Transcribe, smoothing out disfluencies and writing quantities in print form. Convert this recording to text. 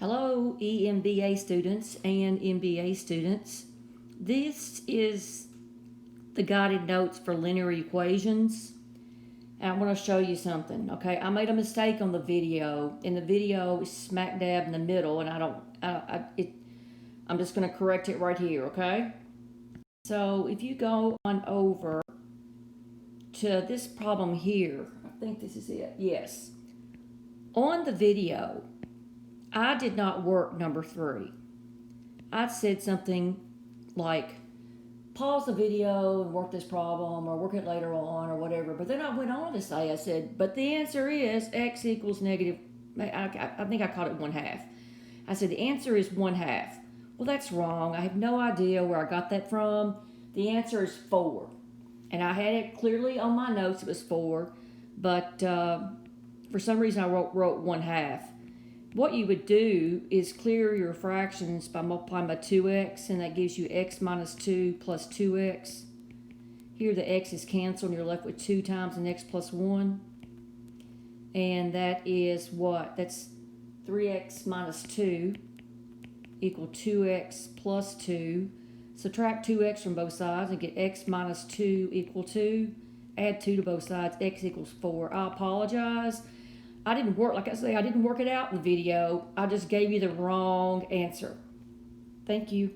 Hello, EMBA students and MBA students. This is the guided notes for linear equations. And I want to show you something, okay? I made a mistake on the video, and the video is smack dab in the middle, and I'm just going to correct it right here, okay? So if you go on over to this problem here, I think this is it, yes. On the video, I did not work number 3. I said something like, pause the video and work this problem, or work it later on, or whatever. But then I went on to say, I said, but the answer is x equals negative, I think I called it 1/2. I said, the answer is 1/2. Well, that's wrong. I have no idea where I got that from. The answer is 4. And I had it clearly on my notes, it was 4. But for some reason, I wrote 1/2. What you would do is clear your fractions by multiplying by 2x, and that gives you x minus 2 plus 2x. Here the x is canceled, and you're left with 2 times an x plus 1. And that is what? That's 3x minus 2 equal 2x plus 2. Subtract 2x from both sides and get x minus 2 equal 2. Add 2 to both sides, x equals 4. I apologize. I didn't work, like I say, I didn't work it out in the video. I just gave you the wrong answer. Thank you.